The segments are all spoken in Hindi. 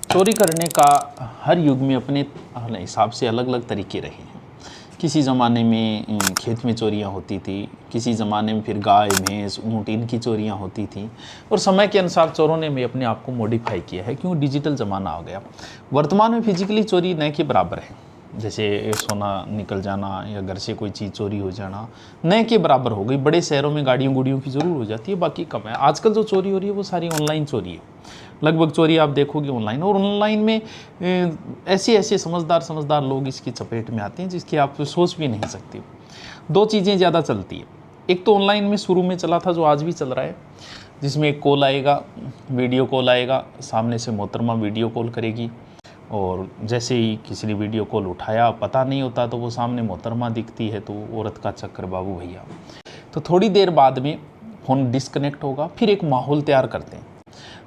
चोरी करने का हर युग में अपने हिसाब से अलग अलग तरीके रहे हैं। किसी ज़माने में खेत में चोरियां होती थी, किसी ज़माने में फिर गाय भैंस ऊँट इनकी चोरियां होती थी, और समय के अनुसार चोरों ने भी अपने आप को मॉडिफाई किया है, क्यों डिजिटल ज़माना आ गया। वर्तमान में फिजिकली चोरी न के बराबर है, जैसे सोना निकल जाना या घर से कोई चीज़ चोरी हो जाना न के बराबर हो गई। बड़े शहरों में गाड़ियों गुड़ियों की ज़रूर हो जाती है, बाकी कम है। आजकल जो चोरी हो रही है वो सारी ऑनलाइन चोरी है, लगभग चोरी आप देखोगे ऑनलाइन। और ऑनलाइन में ऐसे ऐसे समझदार लोग इसकी चपेट में आते हैं जिसकी आप सोच भी नहीं सकते। दो चीज़ें ज़्यादा चलती है। एक तो ऑनलाइन में शुरू में चला था, जो आज भी चल रहा है, जिसमें एक कॉल आएगा, वीडियो कॉल आएगा, सामने से मोहतरमा वीडियो कॉल करेगी, और जैसे ही किसी ने वीडियो कॉल उठाया, पता नहीं होता तो वो सामने मोहतरमा दिखती है, तो औरत का चक्कर बाबू भैया। तो थोड़ी देर बाद में फ़ोन डिस्कनेक्ट होगा, फिर एक माहौल तैयार करते हैं।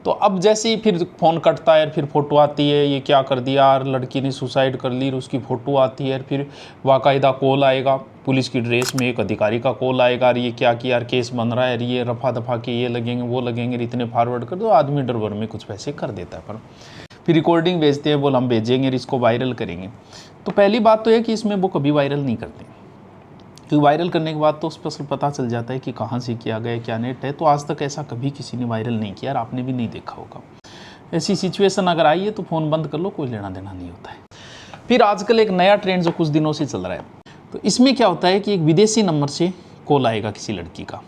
तो अब जैसे ही फिर फ़ोन कटता है, फिर फ़ोटो आती है, ये क्या कर दिया यार, लड़की ने सुसाइड कर ली, उसकी फ़ोटो आती है, फिर बाकायदा कॉल आएगा, पुलिस की ड्रेस में एक अधिकारी का कॉल आएगा, ये क्या किया यार, केस बन रहा है, ये रफा दफा के ये लगेंगे वो लगेंगे, इतने फॉरवर्ड कर दो। आदमी डर भर में कुछ पैसे कर देता है, पर फिर रिकॉर्डिंग भेजते हैं, बोल हम भेजेंगे, इसको वायरल करेंगे। तो पहली बात तो है कि इसमें वो कभी वायरल नहीं करते, क्योंकि वायरल करने के बाद तो उस पर पता चल जाता है कि कहाँ से किया गया, क्या नेट है। तो आज तक ऐसा कभी किसी ने वायरल नहीं किया, और आपने भी नहीं देखा होगा। ऐसी सिचुएशन अगर आई है तो फ़ोन बंद कर लो, कोई लेना देना नहीं होता है। फिर आजकल एक नया ट्रेंड जो कुछ दिनों से चल रहा है, तो इसमें क्या होता है कि एक विदेशी नंबर से कॉल आएगा किसी लड़की का,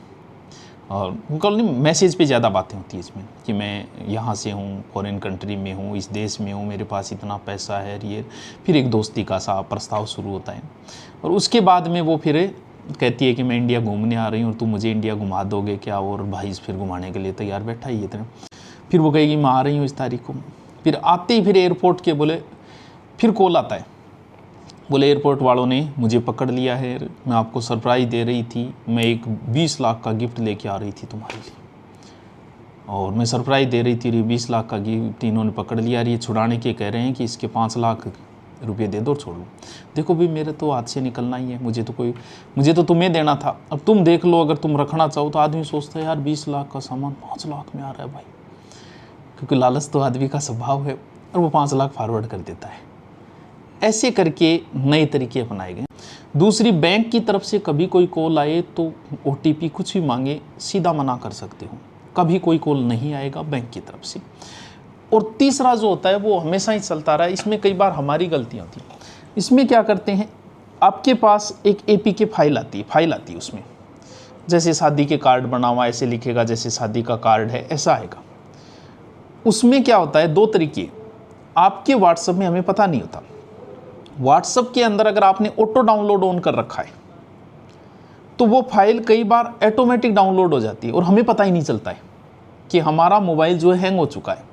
और कॉल नहीं, मैसेज पे ज़्यादा बातें होती है इसमें, कि मैं यहाँ से हूँ, फॉरेन कंट्री में हूँ, इस देश में हूँ, मेरे पास इतना पैसा है, ये। फिर एक दोस्ती का सा प्रस्ताव शुरू होता है, और उसके बाद में वो फिर कहती है कि मैं इंडिया घूमने आ रही हूँ और तुम मुझे इंडिया घुमा दोगे क्या, और भाई फिर घुमाने के लिए तैयार बैठा ही इतना। फिर वो कहेगी मैं आ रही हूँ इस तारीख को। फिर आते ही फिर एयरपोर्ट के बोले, फिर कॉल आता है, बोले एयरपोर्ट वालों ने मुझे पकड़ लिया है, मैं आपको सरप्राइज़ दे रही थी, मैं एक 20 लाख का गिफ्ट लेके आ रही थी तुम्हारे लिए, और मैं सरप्राइज़ दे रही थी, 20 लाख का गिफ्ट इन्होंने पकड़ लिया, ये छुड़ाने के कह रहे हैं कि इसके 5 लाख रुपये दे दो और छोड़ लो। देखो भाई, मेरे तो हाथ से निकलना ही है, मुझे तो तुम्हें देना था, अब तुम देख लो, अगर तुम रखना चाहो। तो आदमी सोचता है यार 20 लाख का सामान 5 लाख में आ रहा है भाई, क्योंकि लालच तो आदमी का स्वभाव है, और वो 5 लाख फॉरवर्ड कर देता है। ऐसे करके नए तरीके अपनाए गए। दूसरी, बैंक की तरफ से कभी कोई कॉल आए तो OTP कुछ भी मांगे, सीधा मना कर सकते हो, कभी कोई कॉल नहीं आएगा बैंक की तरफ से। और तीसरा जो होता है वो हमेशा ही चलता रहा है, इसमें कई बार हमारी गलतियाँ होती हैं। इसमें क्या करते हैं, आपके पास एक APK फाइल आती है, उसमें जैसे शादी के कार्ड बना हुआ ऐसे लिखेगा, जैसे शादी का कार्ड है ऐसा आएगा। उसमें क्या होता है, दो तरीके, आपके व्हाट्सएप में हमें पता नहीं होता। व्हाट्सएप के अंदर अगर आपने ऑटो डाउनलोड ऑन कर रखा है तो वो फाइल कई बार ऑटोमेटिक डाउनलोड हो जाती है, और हमें पता ही नहीं चलता है कि हमारा मोबाइल जो है हैंग हो चुका है।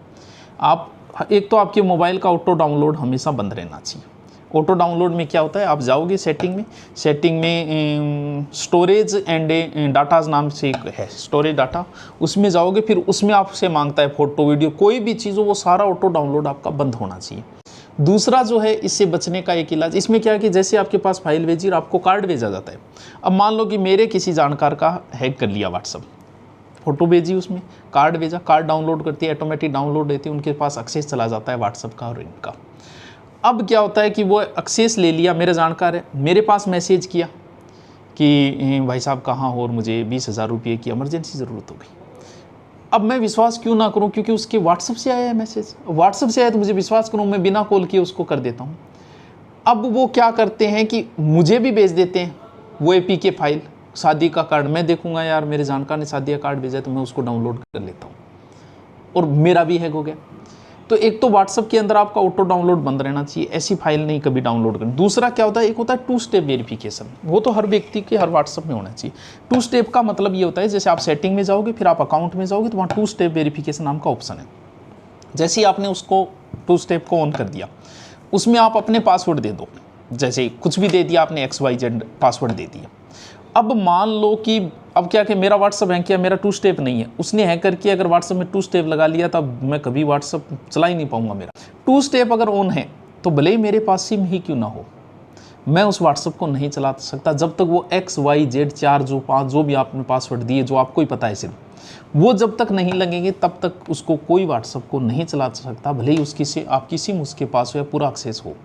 एक तो आपके मोबाइल का ऑटो डाउनलोड हमेशा बंद रहना चाहिए। ऑटो डाउनलोड में क्या होता है, आप जाओगे सेटिंग में स्टोरेज एंड डाटाज नाम से एक है, स्टोरेज डाटा, उसमें जाओगे, फिर उसमें आपसे मांगता है फ़ोटो वीडियो कोई भी चीज़ हो, वो सारा ऑटो डाउनलोड आपका बंद होना चाहिए। दूसरा जो है, इससे बचने का एक इलाज, इसमें क्या है कि जैसे आपके पास फाइल भेजी और आपको कार्ड भेजा जाता है। अब मान लो कि मेरे किसी जानकार का हैक कर लिया व्हाट्सअप, फ़ोटो भेजी, उसमें कार्ड भेजा, कार्ड डाउनलोड करती है, ऑटोमेटिक डाउनलोड देती है, उनके पास एक्सेस चला जाता है व्हाट्सअप का और इनका। अब क्या होता है कि वो एक्सेस ले लिया, मेरे जानकार है, मेरे पास मैसेज किया कि भाई साहब कहाँ हो, और मुझे 20,000 रुपये की इमरजेंसी ज़रूरत हो गई। अब मैं विश्वास क्यों ना करूं, क्योंकि उसके व्हाट्सएप से आया है मैसेज, व्हाट्सएप से आया तो मुझे विश्वास करूं, मैं बिना कॉल किए उसको कर देता हूं। अब वो क्या करते हैं कि मुझे भी भेज देते हैं वो APK फाइल, शादी का कार्ड। मैं देखूंगा यार मेरे जानकार ने शादी का कार्ड भेजा है, तो मैं उसको डाउनलोड कर लेता हूँ, और मेरा भी हैक हो गया। तो एक तो व्हाट्सएप के अंदर आपका ऑटो डाउनलोड बंद रहना चाहिए, ऐसी फाइल नहीं कभी डाउनलोड करनी। दूसरा क्या होता है, एक होता है 2 स्टेप वेरिफिकेशन, वो तो हर व्यक्ति के हर व्हाट्सएप में होना चाहिए। 2 स्टेप का मतलब ये होता है, जैसे आप सेटिंग में जाओगे, फिर आप अकाउंट में जाओगे, तो वहाँ 2 स्टेप वेरिफिकेशन नाम का ऑप्शन है। जैसे ही आपने उसको 2 स्टेप को ऑन कर दिया, उसमें आप अपने पासवर्ड दे दो, जैसे कुछ भी दे दिया आपने, XYZ पासवर्ड दे दिया। अब मान लो कि अब क्या कि मेरा व्हाट्सअप हैक किया, मेरा 2 स्टेप नहीं है, उसने हैक करके अगर व्हाट्सअप में 2 स्टेप लगा लिया, तब मैं कभी व्हाट्सअप चला ही नहीं पाऊंगा। मेरा 2 स्टेप अगर ऑन है तो भले ही मेरे पास सिम ही क्यों ना हो, मैं उस व्हाट्सअप को नहीं चला सकता जब तक वो XYZ 4 जो 5 जो भी आपने पासवर्ड दिए, जो आपको ही पता है सिर्फ, वो जब तक नहीं लगेंगे तब तक उसको कोई व्हाट्सअप को नहीं चला सकता, भले ही उसकी से आपकी सिम उसके पास हो या पूरा एक्सेस हो।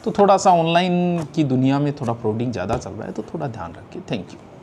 तो थोड़ा सा ऑनलाइन की दुनिया में थोड़ा फ्रॉडिंग ज़्यादा चल रहा है, तो थोड़ा ध्यान रखिए। Thank you.